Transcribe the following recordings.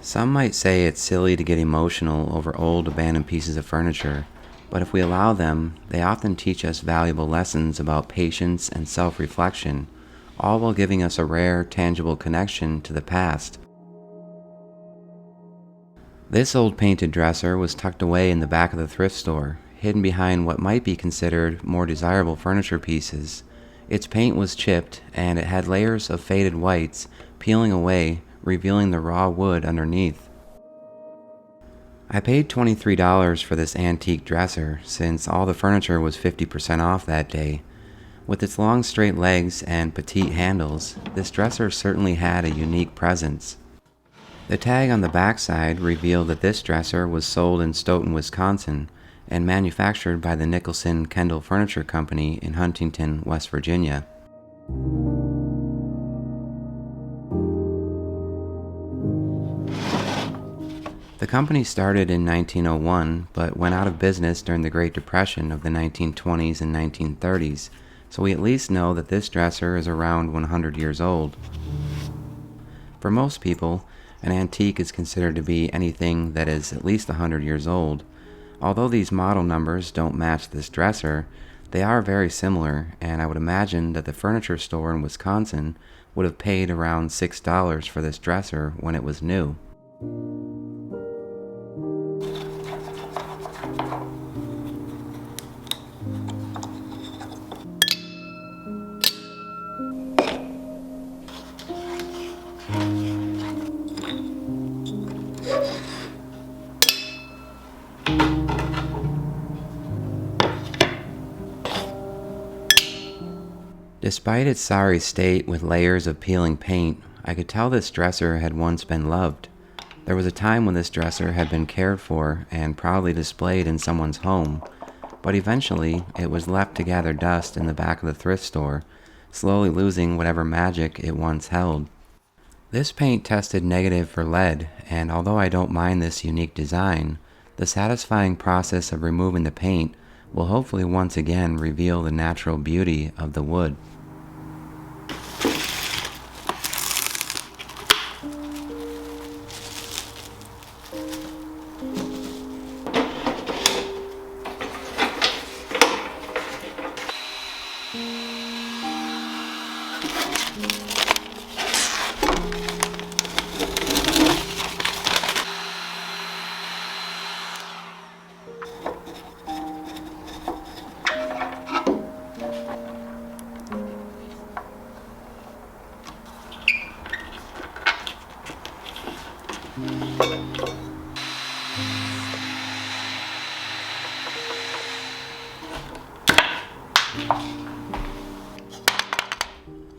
Some might say it's silly to get emotional over old abandoned pieces of furniture, but if we allow them, they often teach us valuable lessons about patience and self-reflection, all while giving us a rare, tangible connection to the past. This old painted dresser was tucked away in the back of the thrift store, hidden behind what might be considered more desirable furniture pieces. Its paint was chipped, and it had layers of faded whites peeling away, revealing the raw wood underneath. I paid $23 for this antique dresser, since all the furniture was 50% off that day. With its long straight legs and petite handles, this dresser certainly had a unique presence. The tag on the backside revealed that this dresser was sold in Stoughton, Wisconsin, and manufactured by the Nicholson Kendall Furniture Company in Huntington, West Virginia. The company started in 1901, but went out of business during the Great Depression of the 1920s and 1930s, so we at least know that this dresser is around 100 years old. For most people, an antique is considered to be anything that is at least 100 years old. Although these model numbers don't match this dresser, they are very similar, and I would imagine that the furniture store in Wisconsin would have paid around $6 for this dresser when it was new. Despite its sorry state with layers of peeling paint, I could tell this dresser had once been loved. There was a time when this dresser had been cared for and proudly displayed in someone's home, but eventually it was left to gather dust in the back of the thrift store, slowly losing whatever magic it once held. This paint tested negative for lead, and although I don't mind this unique design, the satisfying process of removing the paint will hopefully once again reveal the natural beauty of the wood.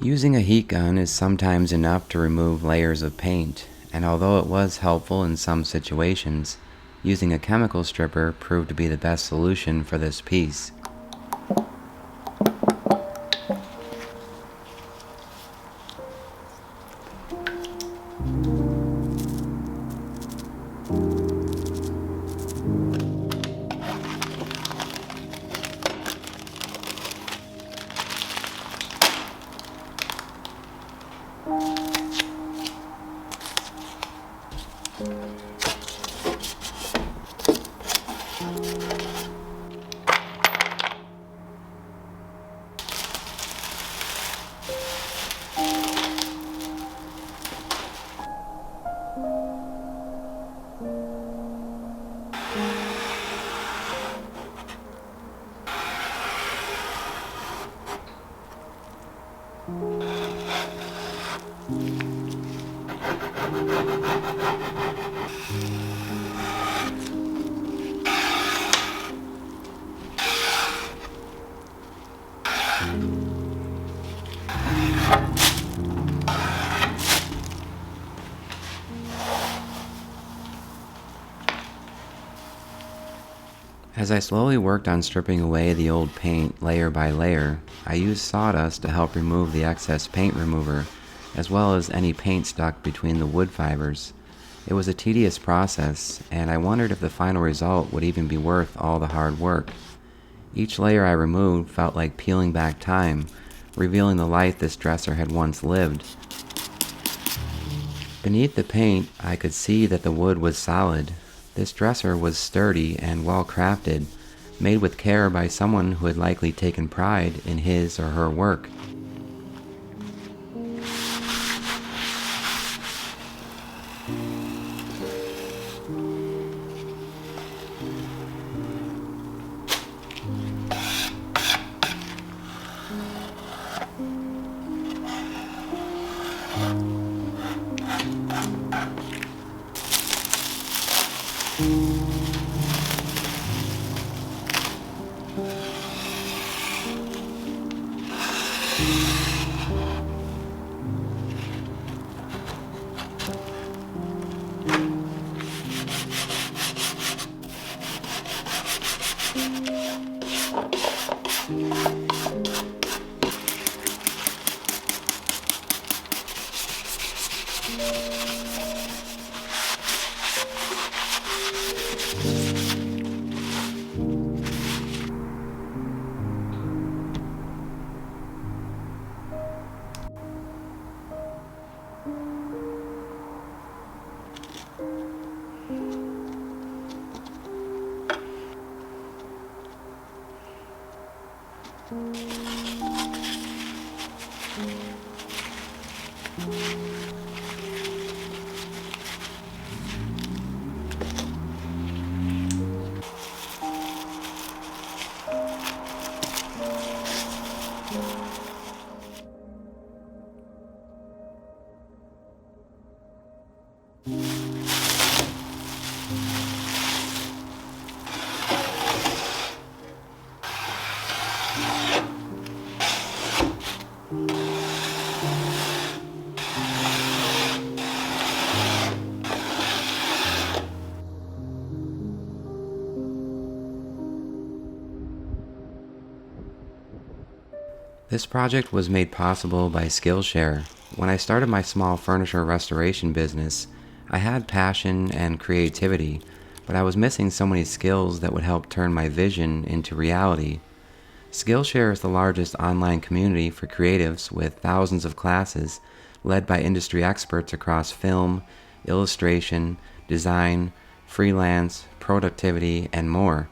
Using a heat gun is sometimes enough to remove layers of paint, and although it was helpful in some situations, using a chemical stripper proved to be the best solution for this piece. As I slowly worked on stripping away the old paint layer by layer, I used sawdust to help remove the excess paint remover, as well as any paint stuck between the wood fibers. It was a tedious process, and I wondered if the final result would even be worth all the hard work. Each layer I removed felt like peeling back time, revealing the life this dresser had once lived. Beneath the paint, I could see that the wood was solid. This dresser was sturdy and well crafted, made with care by someone who had likely taken pride in his or her work. This project was made possible by Skillshare. When I started my small furniture restoration business, I had passion and creativity, but I was missing so many skills that would help turn my vision into reality. Skillshare is the largest online community for creatives with thousands of classes led by industry experts across film, illustration, design, freelance, productivity, and more.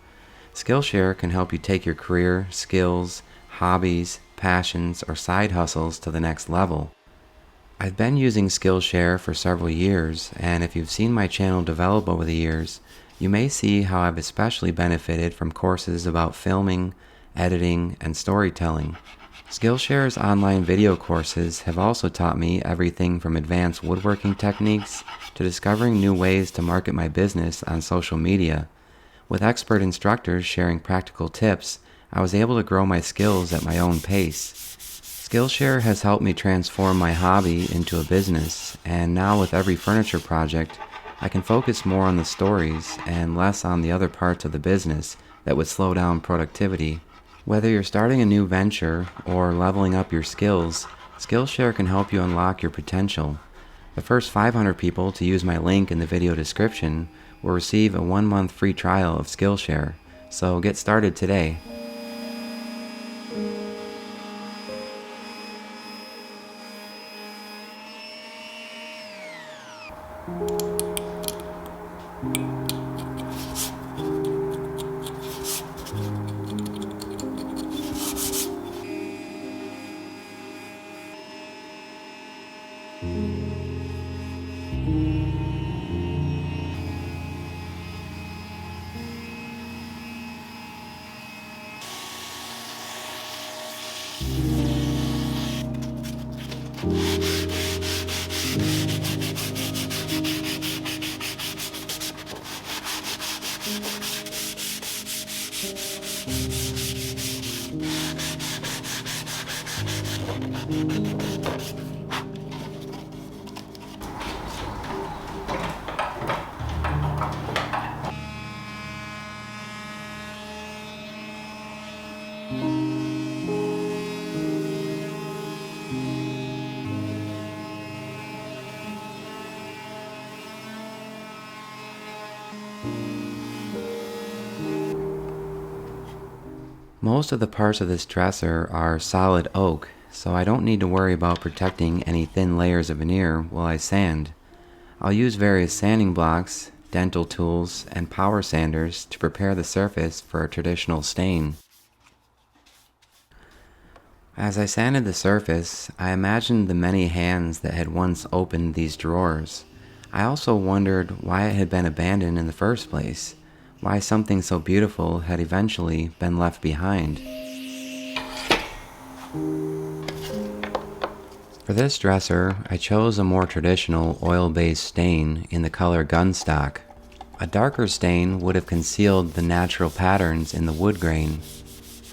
Skillshare can help you take your career, skills, hobbies, passions, or side hustles to the next level. I've been using Skillshare for several years, and if you've seen my channel develop over the years, you may see how I've especially benefited from courses about filming, editing, and storytelling. Skillshare's online video courses have also taught me everything from advanced woodworking techniques to discovering new ways to market my business on social media. With expert instructors sharing practical tips, I was able to grow my skills at my own pace. Skillshare has helped me transform my hobby into a business, and now with every furniture project, I can focus more on the stories and less on the other parts of the business that would slow down productivity. Whether you're starting a new venture or leveling up your skills, Skillshare can help you unlock your potential. The first 500 people to use my link in the video description will receive a 1-month free trial of Skillshare, so get started today. Most of the parts of this dresser are solid oak, so I don't need to worry about protecting any thin layers of veneer while I sand. I'll use various sanding blocks, dental tools, and power sanders to prepare the surface for a traditional stain. As I sanded the surface, I imagined the many hands that had once opened these drawers. I also wondered why it had been abandoned in the first place, why something so beautiful had eventually been left behind. For this dresser, I chose a more traditional oil-based stain in the color gunstock. A darker stain would have concealed the natural patterns in the wood grain.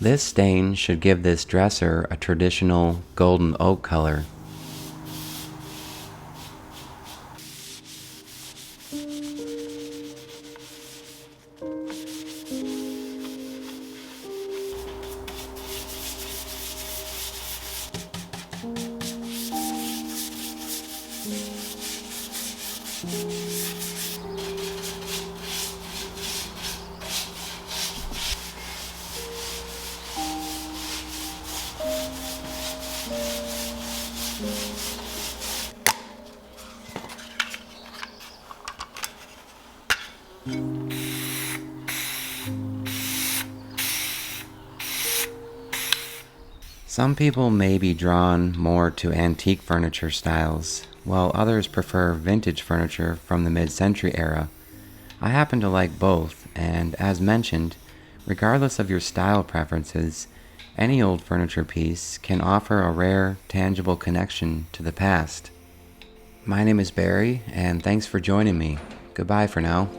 This stain should give this dresser a traditional golden oak color. Some people may be drawn more to antique furniture styles, while others prefer vintage furniture from the mid-century era. I happen to like both, and as mentioned, regardless of your style preferences, any old furniture piece can offer a rare, tangible connection to the past. My name is Barry, and thanks for joining me. Goodbye for now.